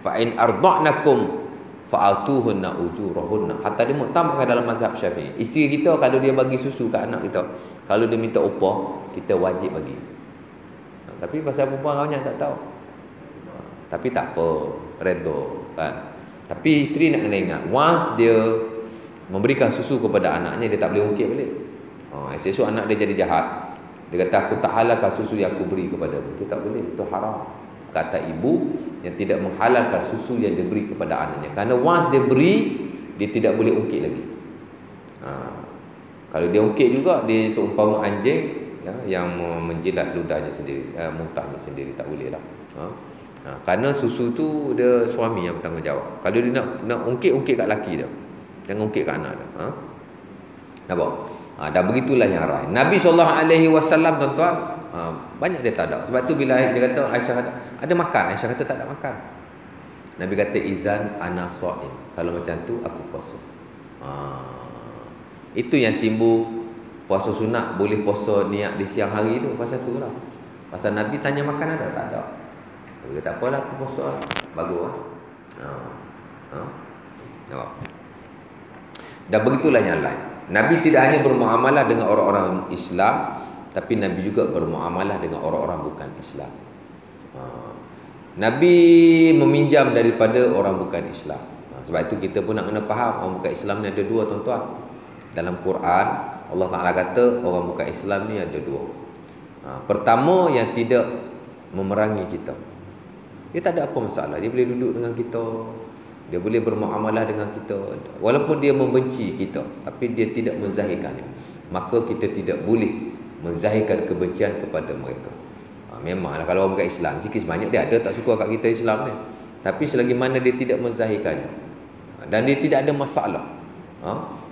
Fa in arda'nakum fa'atuhunna ujurahunna. Hatta dia muktamadkan dalam mazhab Syafi'i. Isteri kita kalau dia bagi susu kat anak kita, kalau dia minta upah, kita wajib bagi. Tapi pasal perempuan banyak tak tahu. Tapi tak apa, redha kan. Tapi isteri nak kena ingat, once dia memberikan susu kepada anaknya, dia tak boleh ungkit balik. Esok anak dia jadi jahat. Dia kata, aku tak halalkan susu yang aku beri kepada mu. Itu tak boleh, itu haram. Kata ibu yang tidak menghalalkan susu yang dia beri kepada anaknya. Kerana once dia beri, dia tidak boleh ungkit lagi. Kalau dia ungkit juga, dia seumpama anjing yang menjilat ludahnya sendiri, muntahnya sendiri, tak boleh lah. Kerana susu tu dia suami yang bertanggungjawab. Kalau dia nak ungkit kat laki dia, jangan ungkit kat anak dia. Nampak? Dan begitulah yang haram. Nabi SAW tuan-tuan, banyak dia tak ada. Sebab tu bila dia kata, Aisyah kata ada makan, Aisyah kata tak ada makan. Nabi kata, izan ana sha'im. Kalau macam tu aku puasa. Itu yang timbul puasa sunat boleh puasa niat di siang hari tu. Pasal tu lah. Pasal Nabi tanya makan ada? Tak ada. Dia kata apalah aku puasa lah. Bagus lah. Nampak? Dan begitulah yang lain. Nabi tidak hanya bermuamalah dengan orang-orang Islam, tapi Nabi juga bermuamalah dengan orang-orang bukan Islam. Nabi meminjam daripada orang bukan Islam. Sebab itu kita pun nak kena faham, orang bukan Islam ni ada dua tuan-tuan. Dalam Quran Allah Ta'ala kata orang bukan Islam ni ada dua. Pertama, yang tidak memerangi kita. Dia tak ada apa masalah, dia boleh duduk dengan kita, dia boleh bermuamalah dengan kita, walaupun dia membenci kita, tapi dia tidak menzahirkannya. Maka kita tidak boleh menzahirkan kebencian kepada mereka. Memanglah kalau orang bukan Islam, sikit sebanyak dia ada tak suka kat kita Islam ni, tapi selagi mana dia tidak menzahirkannya dan dia tidak ada masalah,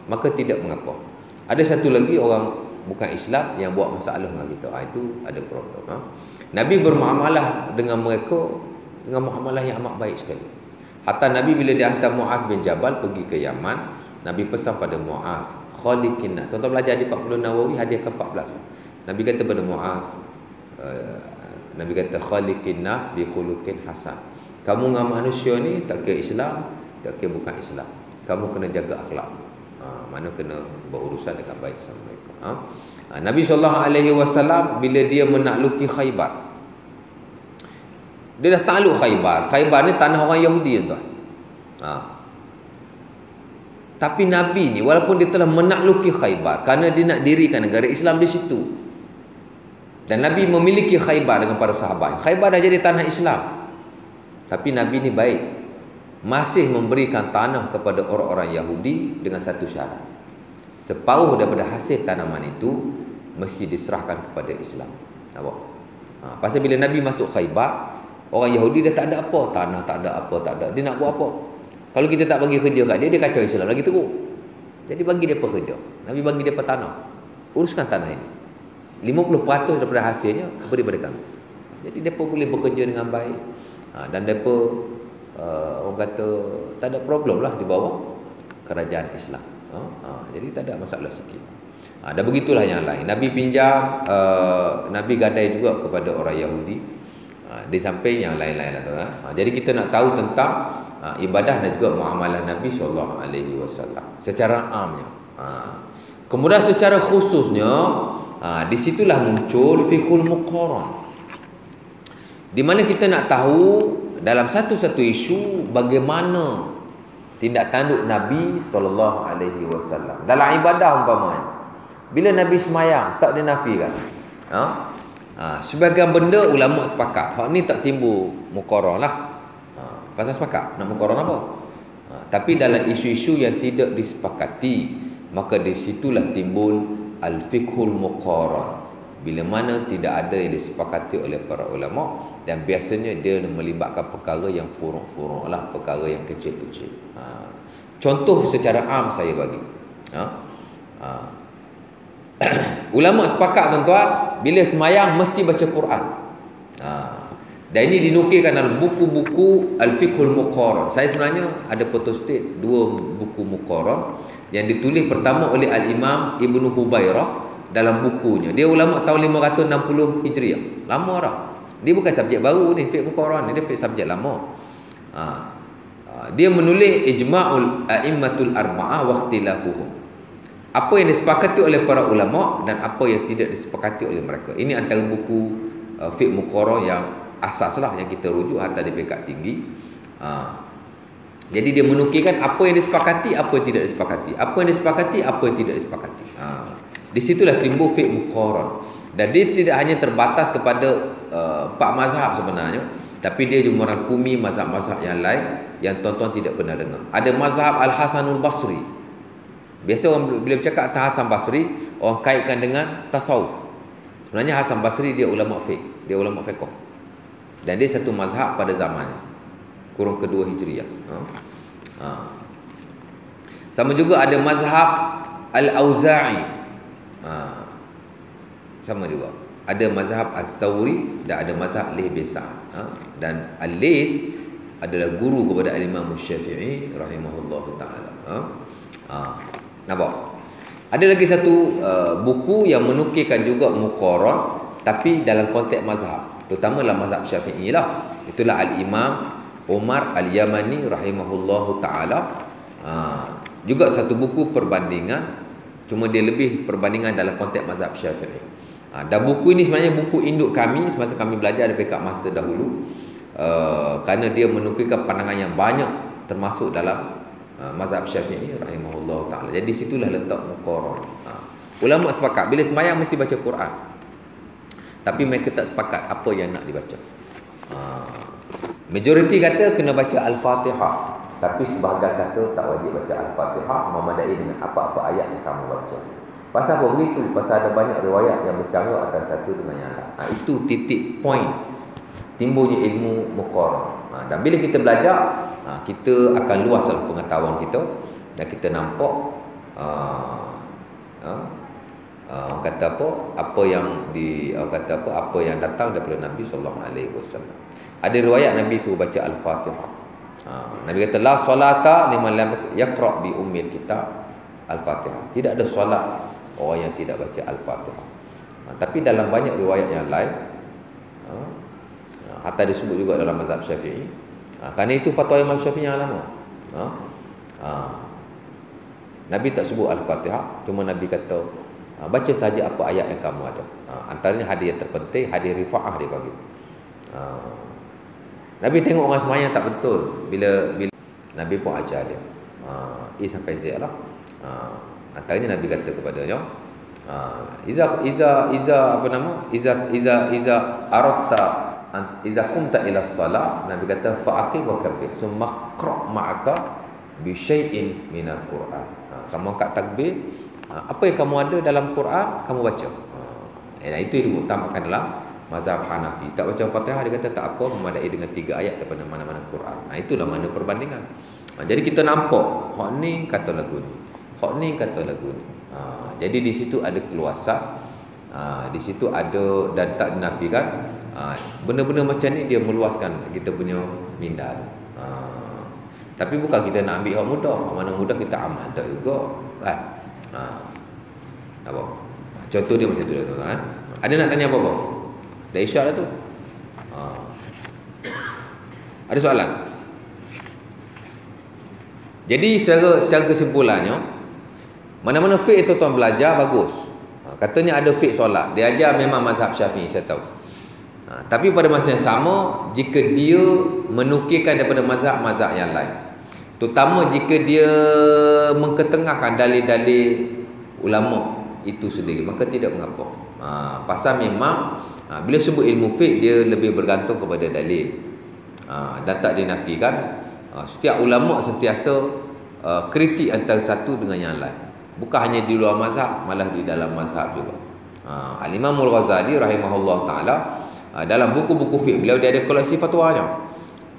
maka tidak mengapa. Ada satu lagi orang bukan Islam yang buat masalah dengan kita, itu ada problem. Nabi bermuamalah dengan mereka dengan muamalah yang amat baik sekali. Hatta Nabi bila dia hantar Muaz bin Jabal pergi ke Yaman, Nabi pesan pada Muaz, khaliqin nas. Tuan-tuan belajar di 40 Nawawi hadis ke-14. Nabi kata pada Muaz, Nabi kata khaliqin nas bi khuluqin hasan. Kamu dengan manusia ni tak kira Islam, tak kira bukan Islam. Kamu kena jaga akhlak. Mana kena berurusan dengan baik sama mereka. Nabi SAW bila dia menakluki Khaybar, dia dah takluk Khaybar. Khaybar ni tanah orang Yahudi, tuan. Tapi Nabi ni walaupun dia telah menakluki Khaybar kerana dia nak dirikan negara Islam di situ, dan Nabi memiliki Khaybar dengan para sahabat. Khaybar dah jadi tanah Islam, tapi Nabi ni baik, masih memberikan tanah kepada orang-orang Yahudi dengan satu syarat. Separuh daripada hasil tanaman itu mesti diserahkan kepada Islam. Nampak? Pasal bila Nabi masuk Khaybar, orang Yahudi dah tak ada apa, tanah tak ada apa, tak ada. Dia nak buat apa? Kalau kita tak bagi kerja kat dia, dia kacau Islam lagi teruk. Jadi bagi dia kerja. Nabi bagi dia tanah. Uruskan tanah ini. 50% daripada hasilnya beri pada kami. Jadi mereka boleh bekerja dengan baik. Dan mereka orang kata tak ada problem lah di bawah kerajaan Islam. Jadi tak ada masalah sikit. Dan begitulah yang lain. Nabi pinjam, Nabi gadai juga kepada orang Yahudi. Di samping yang lain-lain lah. Jadi kita nak tahu tentang ibadah dan juga muamalah Nabi SAW secara amnya. Kemudian secara khususnya, di situlah muncul fiqhul muqaran, di mana kita nak tahu dalam satu-satu isu bagaimana tindak tanduk Nabi SAW dalam ibadah. Umpamanya bila Nabi semayang tak dinafikan. Sebahagian benda ulama sepakat, hak ni tak timbul muqaran lah. Pasal sepakat nak muqaran apa. Tapi dalam isu-isu yang tidak disepakati, maka di situlah timbul al-fiqhul muqaran, bila mana tidak ada yang disepakati oleh para ulama, dan biasanya dia melibatkan perkara yang furu'-furu' lah, perkara yang kecil-kecil. Contoh secara am saya bagi. Ulama sepakat, tuan-tuan, bila semayang mesti baca Quran. Dan ini dinukilkan dalam buku-buku Al-Fiqhul Muqaran. Saya sebenarnya ada photostat 2 buku Muqaran yang ditulis pertama oleh Al-Imam Ibnu Hubairah dalam bukunya. Dia ulama tahun 560 Hijriah. Lama dah. Dia bukan subjek baru ni, Fiqh Muqaran ni, dia fiqh subjek lama. Dia menulis Ijma'ul A'immatul Arba'ah wa Ikhtilafuhum. Apa yang disepakati oleh para ulama dan apa yang tidak disepakati oleh mereka. Ini antara buku Fiqh Muqaran yang asas lah, yang kita rujuk hatta di peringkat tinggi. Jadi dia menukilkan apa yang disepakati, apa yang tidak disepakati, apa yang disepakati, apa yang tidak disepakati. Di situlah timbul fiqh muqaran. Dan dia tidak hanya terbatas kepada 4 mazhab sebenarnya, tapi dia juga merangkumi mazhab-mazhab yang lain yang tuan-tuan tidak pernah dengar. Ada mazhab Al-Hasanul Basri. Biasa orang bila bercakap tentang Hasan Basri, orang kaitkan dengan tasawuf. Sebenarnya Hasan Basri dia ulama fiqh, dia ulama fiqh. Dan dia satu mazhab pada zamannya, kurun kedua Hijriah. Sama juga ada mazhab Al-Auza'i. Sama juga. Ada mazhab As-Sawri dan ada mazhab Layth bin Sa'ad. Dan Al-Layth adalah guru kepada Al-Imam Syafi'i rahimahullahu ta'ala. Nampak? Ada lagi satu buku yang menukilkan juga muqaran, tapi dalam konteks mazhab, terutama dalam mazhab Syafi'i lah. Itulah Al-Imam Umar Al-Yamani rahimahullahu ta'ala. Juga satu buku perbandingan, cuma dia lebih perbandingan dalam konteks mazhab Syafi'i. Dan buku ini sebenarnya buku induk kami semasa kami belajar di peringkat master dahulu, kerana dia menukilkan pandangan yang banyak termasuk dalam mazhab Syafi'i rahimahullahu ta'ala. Jadi situlah letak muqaran. Ulama sepakat bila sembahyang mesti baca Quran, tapi mereka tak sepakat apa yang nak dibaca. Majoriti kata kena baca Al-Fatihah, tapi sebahagian kata tak wajib baca Al-Fatihah, memadai dengan apa-apa ayat yang kamu baca. Pasal apa begitu? Pasal ada banyak riwayat yang bercanggah antara satu dengan yang lain. Itu titik point timbulnya ilmu muqaran. Dan bila kita belajar, kita akan luaslah pengetahuan kita, dan kita nampak orang kata apa yang apa yang datang daripada Nabi sallallahu alaihi wasallam. Ada riwayat Nabi suruh baca Al-Fatihah. Nabi kata la salata liman lam yaqra bi ummil kitab Al-Fatihah. Tidak ada solat orang yang tidak baca Al-Fatihah. Tapi dalam banyak riwayat yang lain, hatta disebut juga dalam mazhab Syafi'i. Kerana itu fatwa Imam Syafi'i yang lama. Nabi tak sebut Al-Fatihah, cuma Nabi kata baca saja apa ayat yang kamu ada. Antaranya hadis yang terpenting, hadis Rifa'ah dia bagi. Nabi tengok orang semayang tak betul, bila Nabi pun ajar dia. Sampai Z lah. Antaranya Nabi kata kepadanya, iza apa nama? Iza aradta iza qumta ila salat, Nabi kata fa'aqim wa kabbir summa qra' ma'aka bi syai'in minal Quran. Kamu angkat takbir, apa yang kamu ada dalam Quran kamu baca. Itu yang diutamakan dalam mazhab Hanafi. Tak baca Fatihah dia kata tak apa, memadai dengan 3 ayat daripada mana-mana Quran. Itulah mana perbandingan. Jadi kita nampak hak ni kata lagu ni, hak ni kata lagu ni. Jadi di situ ada keluasan, di situ ada, dan tak dinafikan. Benda-benda macam ni dia meluaskan kita punya minda. Tapi bukan kita nak ambil hak mudah. Hak mana mudah kita amal tak juga kan. Apa? Contoh dia macam tu lah tuan-tuan. Ada nak tanya apa-apa? Dah isyak dah tu. Ada soalan? Jadi secara kesimpulannya, mana-mana fiqh tuan-tuan belajar bagus. Katanya ada fiqh solat. Dia ajar memang mazhab Syafi'i, saya tahu. Tapi pada masa yang sama, jika dia menukilkan daripada mazhab-mazhab yang lain, terutama jika dia mengketengahkan dalil-dalil ulama itu sendiri, maka tidak mengapa. Pasal memang bila sebut ilmu fiqh, dia lebih bergantung kepada dalil. Dan tak dinafikan, setiap ulama sentiasa kritik antara satu dengan yang lain. Bukan hanya di luar mazhab, malah di dalam mazhab juga. Al-Imam Al-Ghazali rahimahullah ta'ala, dalam buku-buku fiqh beliau dia ada koleksi fatwanya.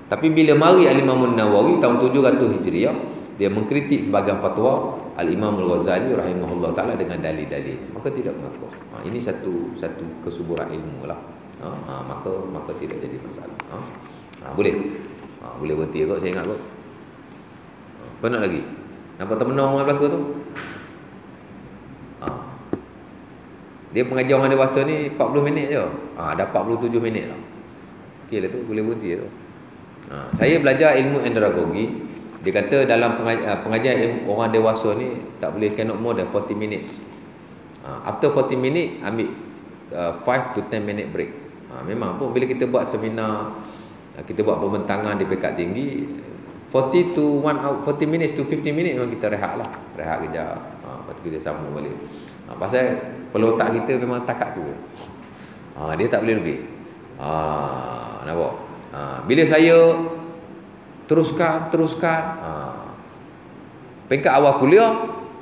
Tapi bila mari Al-Imam An-Nawawi tahun 700 Hijriah, dia mengkritik sebahagian fatwa Al-Imam Al-Ghazali rahimahullah ta'ala dengan dalil-dalil. Maka tidak mengapa. Ini satu kesuburan ilmu lah. Maka tidak jadi masalah. Boleh. Boleh berhenti kot, saya ingat kot. Apa nak lagi? Nampak termenung orang belakang tu? Dia pengajar orang dewasa ni 40 minit je. Dah 47 minit lah. Okey lah tu, boleh berhenti tu. Saya belajar ilmu andragogi. Dia kata dalam pengajar ilmu orang dewasa ni tak boleh cannot more than 40 minutes. After 40 minit ambil 5 to 10 minute break. Memang pun bila kita buat seminar, kita buat pembentangan di peringkat tinggi, 40 to 1 hour, 40 minutes to 50 minutes memang kita rehat lah. Rehat kejap. Lepas tu kita sambung balik. Pasal pelotak kita memang takat tu. Dia tak boleh lebih. Nampak? Bila saya teruskan, peringkat awal kuliah,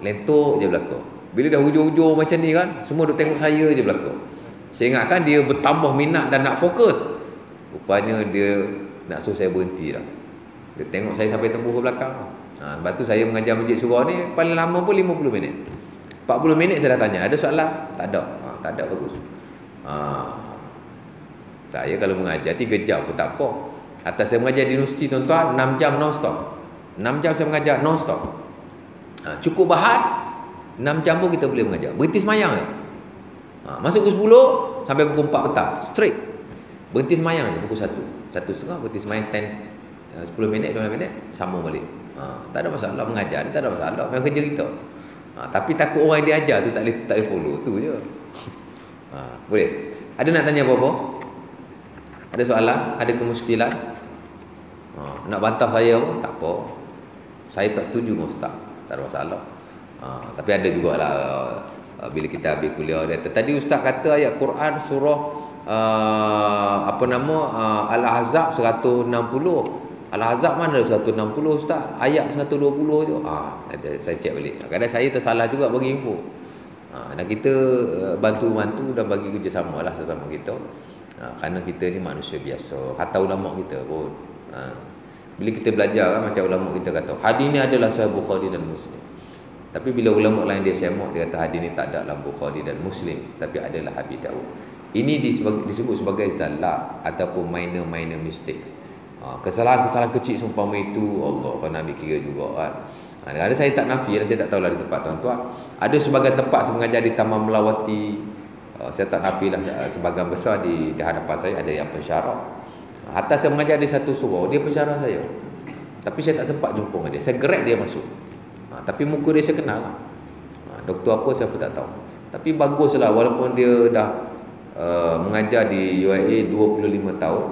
lentok je belakang. Bila dah hujung-hujung macam ni kan, semua duk tengok saya je belakang. Saya ingatkan dia bertambah minat dan nak fokus. Rupanya dia nak suruh saya berhenti dah. Dia tengok saya sampai tembus ke belakang. Lepas tu saya mengajar masjid surah ni paling lama pun 50 minit. 40 minit saya dah tanya, ada soalan? Tak ada. Tak ada, bagus. Saya kalau mengajar 3 jam pun tak apa. Atas saya mengajar di universiti tuan-tuan 6 jam non-stop. 6 jam saya mengajar non-stop. Cukup bahan 6 jam pun kita boleh mengajar. Berhenti semayang je. Masuk pukul 10 sampai pukul 4 petang straight. Berhenti semayang je pukul 1. 1.30 berhenti semayang 10 minit, 12 minit sambung balik. Tak ada masalah mengajar, tak ada masalah. Memang kerja kita. Tapi takut orang yang dia ajar tu tak boleh follow tu je. Boleh. Ada nak tanya apa-apa? Ada soalan? Ada kemusykilan? Nak bantah saya pun tak apa. Saya tak setuju dengan ustaz. Tak ada masalah. Tapi ada jugalah bila kita habis kuliah dia kata, tadi ustaz kata ayat Quran surah Al-Ahzab 160. Al-Ahzab mana 160 ustaz? Ayat 120 je. Saya cek balik. Kadang saya tersalah juga bagi info. Dan kita bantu-bantu dan bagi kerjasama lah sesama kita. Kerana kita ni manusia biasa. Hatta ulama kita pun. Bila kita belajar kan, macam ulama kita kata, hadis ni adalah Sahih Bukhari dan Muslim. Tapi bila ulama lain dia semak, dia kata hadis ni tak ada dalam Bukhari dan Muslim, tapi adalah Abi Daud. Ini disebut sebagai zallat ataupun minor mistake. Kesalahan-kesalahan kecil seumpama itu, Allah kan ambil kira juga kan. Kadang-kadang saya tak nafi, saya tak tahulah di tempat tuan-tuan. Ada sebagai tempat saya mengajar di Taman Melawati. Saya tak nafi lah, sebagian besar di hadapan saya ada yang pensyarah. Hatta saya mengajar di satu surau, dia pensyarah saya. Tapi saya tak sempat jumpa dengan dia. Saya gerak dia masuk. Tapi muka dia saya kenal lah. Doktor apa saya pun tak tahu. Tapi baguslah walaupun dia dah mengajar di UIA 25 tahun,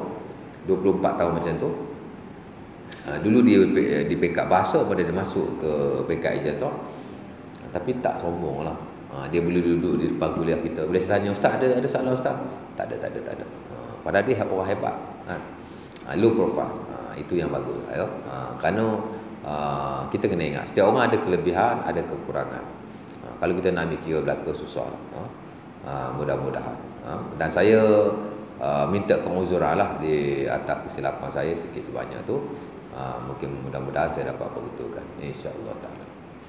24 tahun macam tu. Dulu dia di pekat bahasa pada dia masuk ke pekat ijazah. Tapi tak sombong lah. Dia boleh duduk di depan kuliah kita. Boleh tanya, "Ustaz, ada soalan Ustaz?" Tak ada. Padahal dia orang hebat. Low profile. Itu yang bagus. Kerana kita kena ingat, setiap orang ada kelebihan, ada kekurangan. Kalau kita nak mikir belaka susah lah. Mudah-mudahan. Dan saya minta penguzuran lah di atas kesilapan saya sikit sebanyak tu. Mungkin mudah-mudahan saya dapat perbetulkan, insya-Allah taala.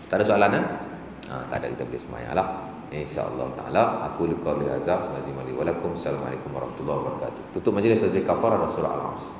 Tak ada soalan kan? Tak ada, kita boleh semayang lah, insya-Allah taala. Aku liqauli hadza, nazimali walakum. Assalamualaikum warahmatullahi wabarakatuh. Tutup majlis tadbir kafarah surah Al-Asr.